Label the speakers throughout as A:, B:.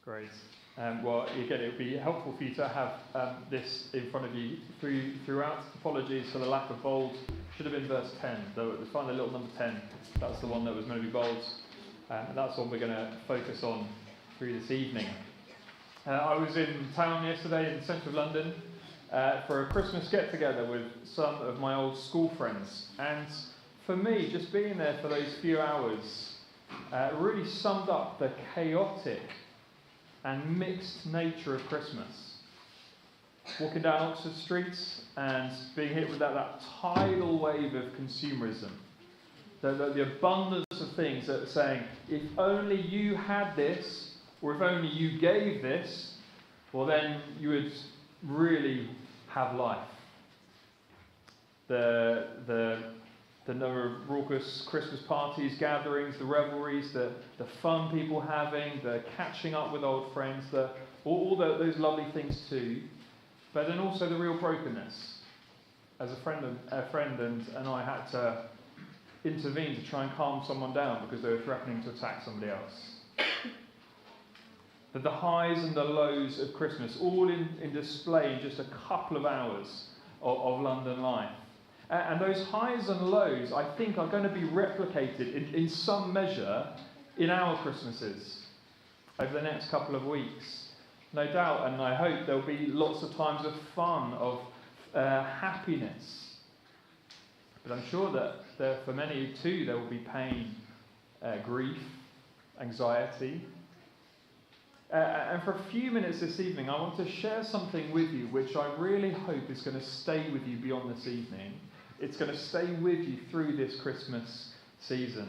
A: Great. Well, again, it would be helpful for you to have this in front of you throughout. Apologies for the lack of bold. Should have been verse 10, though. Find the little number 10. That's the one that was going to be bold. And that's what we're going to focus on through this evening. I was in town yesterday in the centre of London for a Christmas get-together with some of my old school friends. And for me, just being there for those few hours really summed up the chaotic and mixed nature of Christmas. Walking down Oxford streets and being hit with that tidal wave of consumerism. The abundance of things that are saying, if only you had this, or if only you gave this, well then you would really have life. The number of raucous Christmas parties, gatherings, the revelries, the fun people having, the catching up with old friends, those lovely things too. But then also the real brokenness. As a friend and I had to intervene to try and calm someone down because they were threatening to attack somebody else. But the highs and the lows of Christmas, all in display in just a couple of hours of London life. And those highs and lows, I think, are going to be replicated in some measure in our Christmases over the next couple of weeks. No doubt, and I hope there'll be lots of times of fun, of happiness. But I'm sure that for many too, there will be pain, grief, anxiety. And for a few minutes this evening, I want to share something with you which I really hope is going to stay with you beyond this evening. It's going to stay with you through this Christmas season.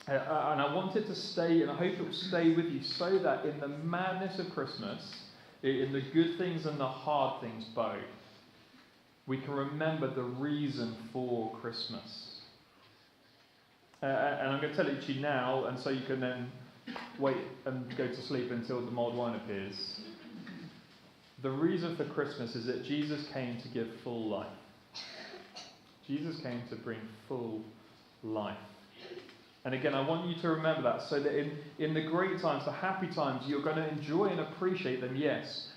A: And I want it to stay, and I hope it will stay with you so that in the madness of Christmas, in the good things and the hard things both, we can remember the reason for Christmas. And I'm going to tell it to you now, and so you can then wait and go to sleep until the mulled wine appears. The reason for Christmas is that Jesus came to give full life. Jesus came to bring full life. And again, I want you to remember that so that in the great times, the happy times, you're going to enjoy and appreciate them, yes.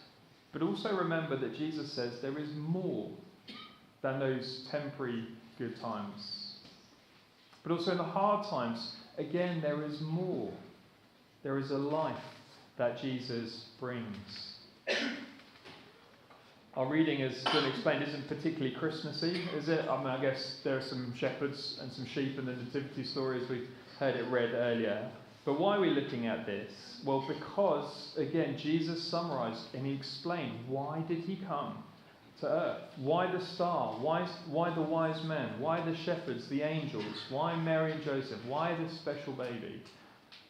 A: But also remember that Jesus says there is more than those temporary good times. But also in the hard times, again, there is more. There is a life that Jesus brings. Our reading, as Bill explained, isn't particularly Christmassy, is it? I guess there are some shepherds and some sheep in the nativity stories. We heard it read earlier. But why are we looking at this? Well, because, again, Jesus summarised and he explained why did he come to earth? Why the star? Why the wise men? Why the shepherds, the angels? Why Mary and Joseph? Why this special baby?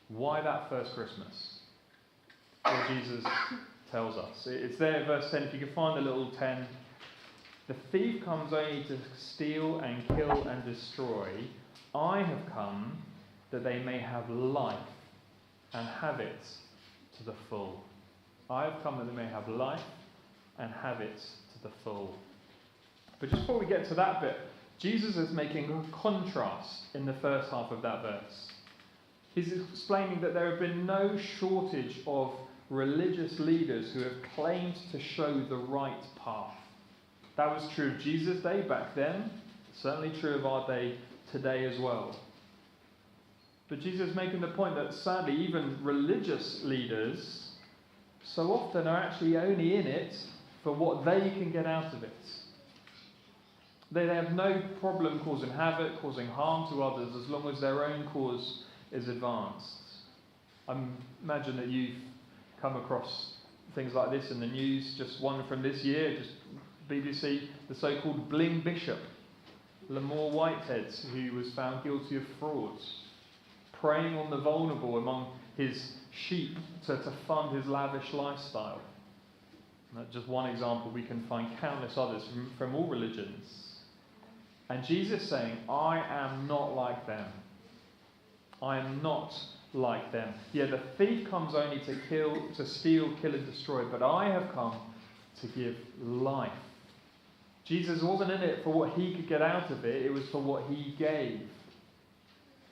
A: Why that first Christmas? Well, Jesus tells us. It's there, verse 10. If you can find the little 10. The thief comes only to steal and kill and destroy. I have come that they may have life and have it to the full. I have come that they may have life and have it to the full. But just before we get to that bit, Jesus is making a contrast in the first half of that verse. He's explaining that there have been no shortage of religious leaders who have claimed to show the right path. That was true of Jesus' day back then, certainly true of our day today as well. But Jesus is making the point that sadly even religious leaders so often are actually only in it for what they can get out of it. They have no problem causing havoc, causing harm to others as long as their own cause is advanced. I imagine that you've come across things like this in the news. Just one from this year, just BBC, the so-called bling bishop, Lamore Whitehead, who was found guilty of fraud, preying on the vulnerable among his sheep to fund his lavish lifestyle. And that's just one example. We can find countless others from all religions. And Jesus saying, I am not like them. I am not like them. Yeah, the thief comes only to steal, kill and destroy, but I have come to give life. Jesus wasn't in it for what he could get out of it, it was for what he gave,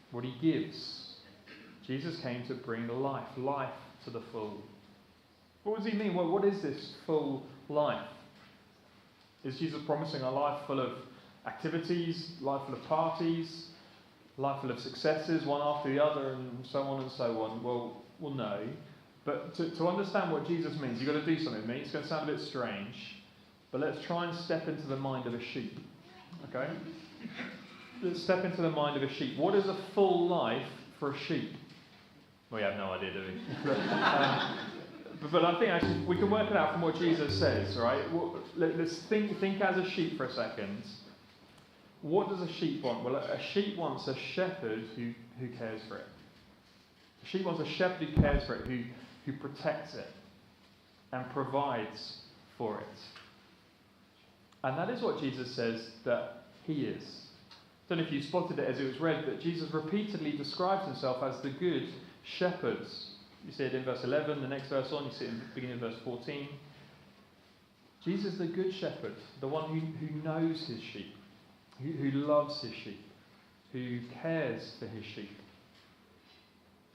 A: what he gives. Jesus came to bring life to the full. What does he mean? Well, what is this full life? Is Jesus promising a life full of activities, life full of parties, life full of successes, one after the other, and so on and so on? Well, no. But to understand what Jesus means, you've got to do something with me. It's going to sound a bit strange, but let's try and step into the mind of a sheep. Okay? Let's step into the mind of a sheep. What is a full life for a sheep? We have no idea, do we? But I think actually we can work it out from what Jesus says, right? Let's think as a sheep for a second. What does a sheep want? Well, a sheep wants a shepherd who cares for it. A sheep wants a shepherd who cares for it, who protects it and provides for it. And that is what Jesus says that he is. I don't know if you spotted it as it was read, but Jesus repeatedly describes himself as the good shepherd. You see it in verse 11, the next verse on, you see it in the beginning of verse 14. Jesus is the good shepherd, the one who knows his sheep, who loves his sheep, who cares for his sheep.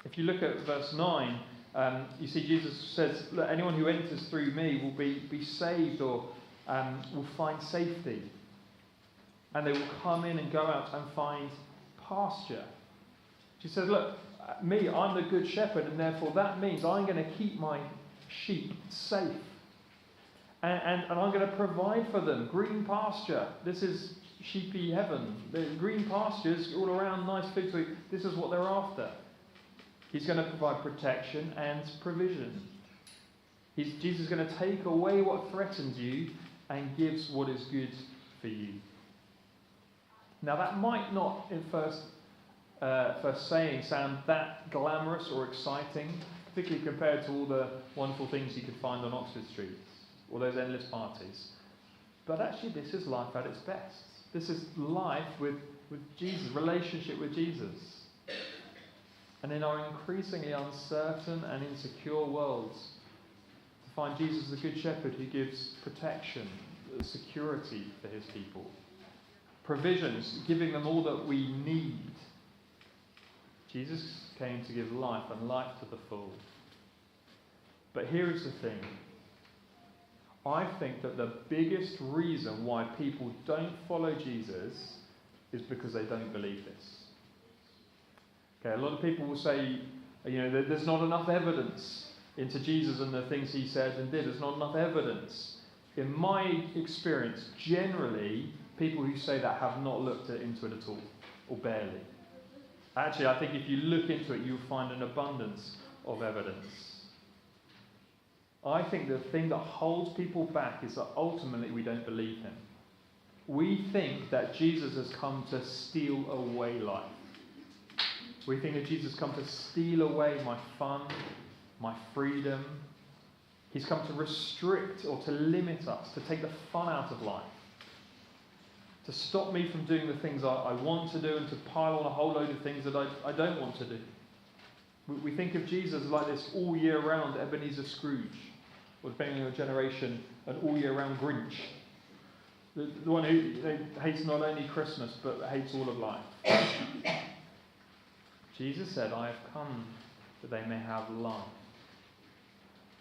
A: If you look at verse 9, you see Jesus says that anyone who enters through me will be saved or will find safety. And they will come in and go out and find pasture. She says, look, me, I'm the good shepherd, and therefore that means I'm going to keep my sheep safe. And I'm going to provide for them green pasture. This is sheepy heaven. There's green pastures all around, nice food. So this is what they're after. He's going to provide protection and provision. Jesus is going to take away what threatens you and gives what is good for you. Now that might not, in first saying, sound that glamorous or exciting, particularly compared to all the wonderful things you could find on Oxford Street, all those endless parties. But actually this is life at its best. This is life with Jesus, relationship with Jesus. And in our increasingly uncertain and insecure worlds, to find Jesus the Good Shepherd who gives protection, security for his people, provisions, giving them all that we need. Jesus came to give life and life to the full. But here is the thing. I think that the biggest reason why people don't follow Jesus is because they don't believe this. Okay, a lot of people will say, there's not enough evidence into Jesus and the things he said and did. There's not enough evidence. In my experience, generally, people who say that have not looked into it at all, or barely. Actually, I think if you look into it, you'll find an abundance of evidence. I think the thing that holds people back is that ultimately we don't believe him. We think that Jesus has come to steal away life. We think that Jesus has come to steal away my fun, my freedom. He's come to restrict or to limit us, to take the fun out of life. To stop me from doing the things I want to do and to pile on a whole load of things that I don't want to do. We think of Jesus like this all year round Ebenezer Scrooge, or depending on your generation, an all year round Grinch. The one who hates not only Christmas but hates all of life. Jesus said, I have come that they may have life.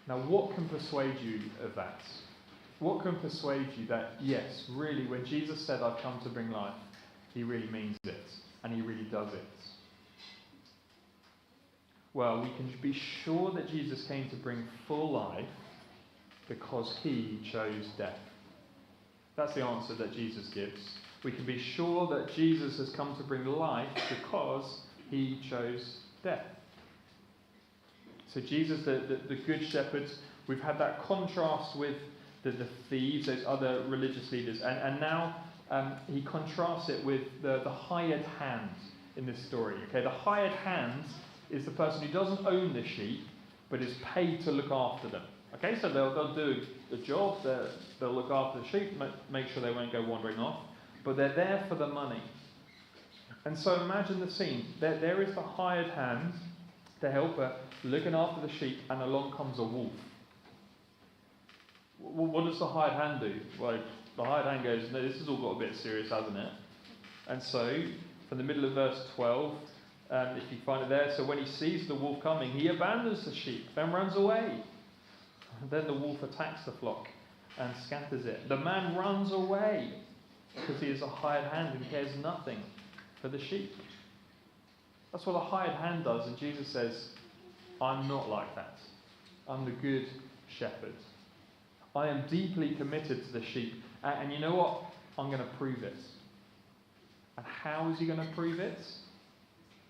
A: Now what can persuade you of that? What can persuade you that, yes, really, when Jesus said, I've come to bring life, he really means it, and he really does it? Well, we can be sure that Jesus came to bring full life because he chose death. That's the answer that Jesus gives. We can be sure that Jesus has come to bring life because he chose death. So Jesus, the good shepherd, we've had that contrast with the thieves, those other religious leaders. And now he contrasts it with the hired hand in this story. Okay, the hired hand is the person who doesn't own the sheep, but is paid to look after them. Okay, so they'll do a job, they'll look after the sheep, make sure they won't go wandering off, but they're there for the money. And so imagine the scene. There is the hired hand, the helper, looking after the sheep, and along comes a wolf. What does the hired hand do? Well, the hired hand goes, no, this has all got a bit serious, hasn't it? And so, from the middle of verse 12, if you find it there. So when he sees the wolf coming, he abandons the sheep, then runs away. And then the wolf attacks the flock and scatters it. The man runs away because he is a hired hand and cares nothing for the sheep. That's what a hired hand does, and Jesus says, I'm not like that. I'm the good shepherd. I am deeply committed to the sheep, and you know what? I'm going to prove it. And how is he going to prove it?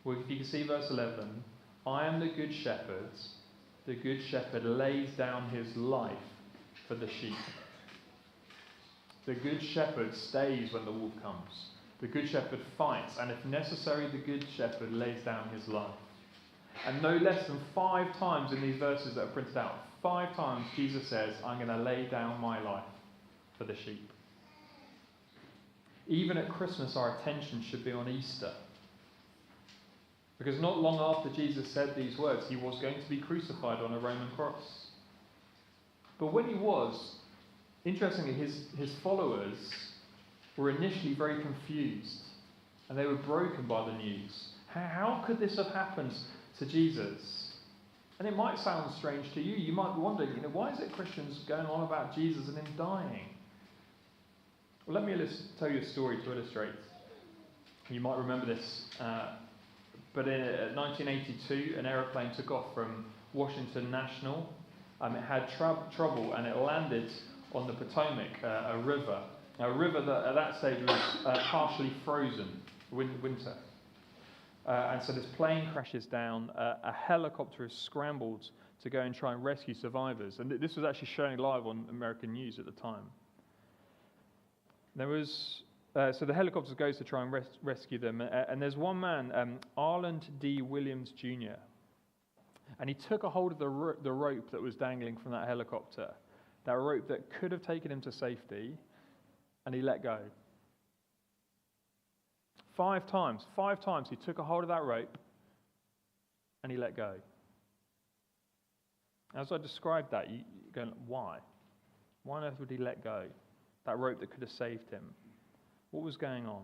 A: Well, if you can see verse 11, I am the good shepherd. The good shepherd lays down his life for the sheep. The good shepherd stays when the wolf comes. The good shepherd fights, and if necessary, the good shepherd lays down his life. And no less than 5 times in these verses that are printed out, 5 times Jesus says, I'm going to lay down my life for the sheep. Even at Christmas, our attention should be on Easter. Because not long after Jesus said these words, he was going to be crucified on a Roman cross. But when he was, interestingly, his followers were initially very confused, and they were broken by the news. How could this have happened to Jesus? And it might sound strange to you. You might be wondering, why is it Christians going on about Jesus and him dying? Well, let me tell you a story to illustrate. You might remember this, but in 1982, an aeroplane took off from Washington National. It had trouble, and it landed on the Potomac, a river that at that stage was partially frozen, winter. And so this plane crashes down. A helicopter is scrambled to go and try and rescue survivors. And this was actually showing live on American news at the time. So the helicopter goes to try and rescue them. And there's one man, Arland D. Williams Jr. And he took a hold of the rope that was dangling from that helicopter, that rope that could have taken him to safety, and he let go. 5 times he took a hold of that rope and he let go. As I described that, you're going, why? Why on earth would he let go? That rope that could have saved him. What was going on?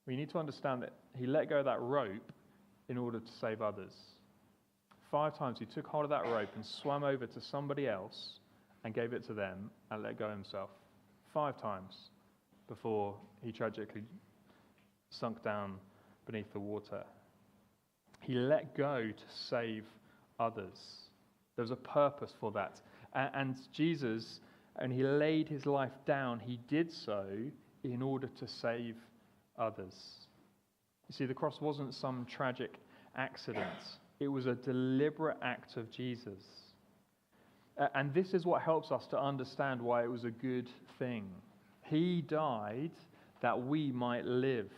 A: Well, you need to understand that he let go of that rope in order to save others. 5 times he took hold of that rope and swam over to somebody else and gave it to them and let go himself. 5 times before he tragically sunk down beneath the water. He let go to save others. There was a purpose for that. And Jesus, and he laid his life down, he did so in order to save others. You see, the cross wasn't some tragic accident. It was a deliberate act of Jesus. And this is what helps us to understand why it was a good thing. He died that we might live.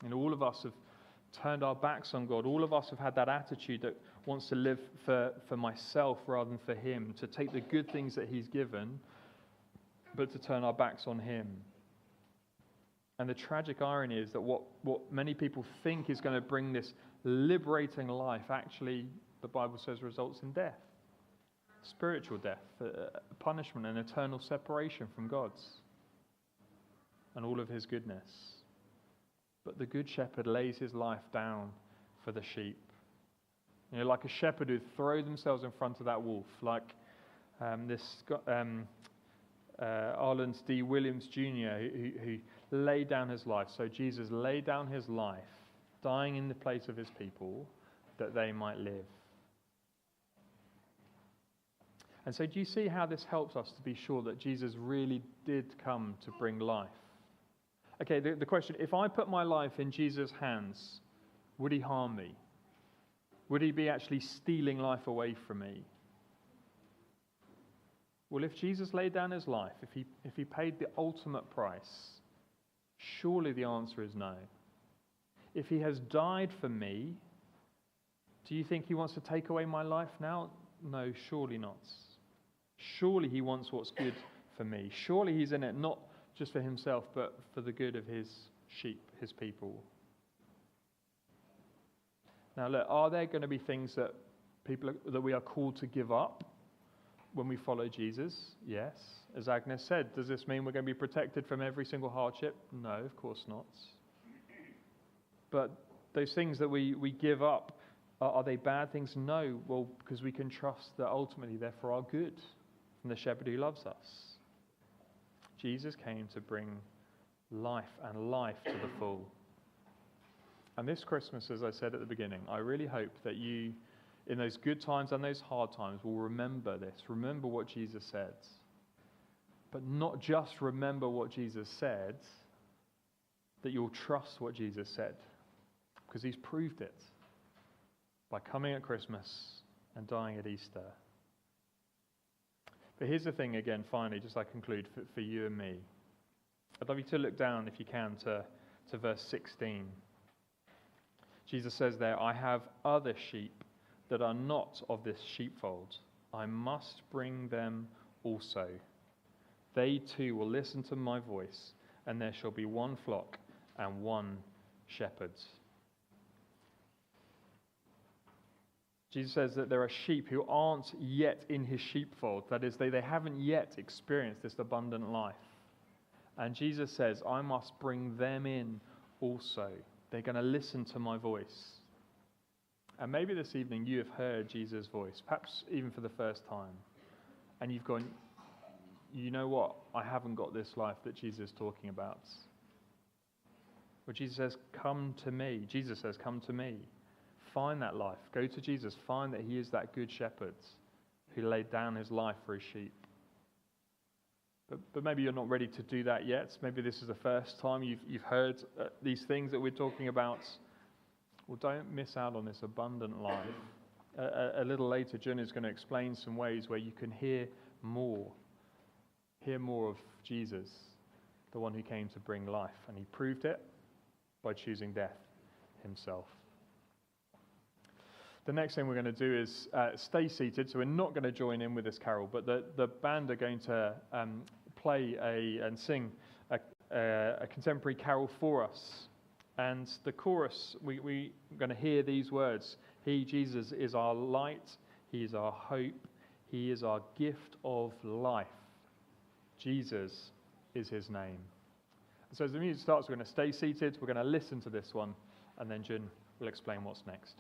A: And all of us have turned our backs on God. All of us have had that attitude that wants to live for myself rather than for him, to take the good things that he's given, but to turn our backs on him. And the tragic irony is that what many people think is going to bring this liberating life, actually, the Bible says, results in death. Spiritual death, punishment and eternal separation from God's and all of his goodness. But the good shepherd lays his life down for the sheep. Like a shepherd who'd throw themselves in front of that wolf, like Arland D. Williams Jr., who laid down his life. So Jesus laid down his life, dying in the place of his people, that they might live. And so do you see how this helps us to be sure that Jesus really did come to bring life? Okay, the question, if I put my life in Jesus' hands, would he harm me? Would he be actually stealing life away from me? Well, if Jesus laid down his life, if he paid the ultimate price, surely the answer is no. If he has died for me, do you think he wants to take away my life now? No, surely not. Surely he wants what's good for me. Surely he's in it not just for himself, but for the good of his sheep, his people. Now look, are there going to be things that we are called to give up when we follow Jesus? Yes. As Agnes said, does this mean we're going to be protected from every single hardship? No, of course not. But those things that we give up, are they bad things? No. Well, because we can trust that ultimately they're for our good from the shepherd who loves us. Jesus came to bring life and life to the full. And this Christmas, as I said at the beginning, I really hope that you, in those good times and those hard times, will remember this. Remember what Jesus said. But not just remember what Jesus said, that you'll trust what Jesus said. Because he's proved it by coming at Christmas and dying at Easter. But here's the thing again, finally, just I conclude, for you and me. I'd love you to look down, if you can, to verse 16. Jesus says there, I have other sheep that are not of this sheepfold. I must bring them also. They too will listen to my voice, and there shall be one flock and one shepherd. Jesus says that there are sheep who aren't yet in his sheepfold. That is, they haven't yet experienced this abundant life. And Jesus says, I must bring them in also. They're going to listen to my voice. And maybe this evening you have heard Jesus' voice, perhaps even for the first time. And you've gone, you know what? I haven't got this life that Jesus is talking about. Well, Jesus says, come to me. Jesus says, come to me. Find that life. Go to Jesus. Find that he is that good shepherd who laid down his life for his sheep. But maybe you're not ready to do that yet. Maybe this is the first time you've heard these things that we're talking about. Well, don't miss out on this abundant life. A little later, Jen is going to explain some ways where you can hear more of Jesus, the one who came to bring life. And he proved it by choosing death himself. The next thing we're going to do is stay seated, so we're not going to join in with this carol, but the band are going to play and sing a contemporary carol for us. And the chorus, we're going to hear these words. He, Jesus, is our light. He is our hope. He is our gift of life. Jesus is his name. So as the music starts, we're going to stay seated. We're going to listen to this one, and then Jun will explain what's next.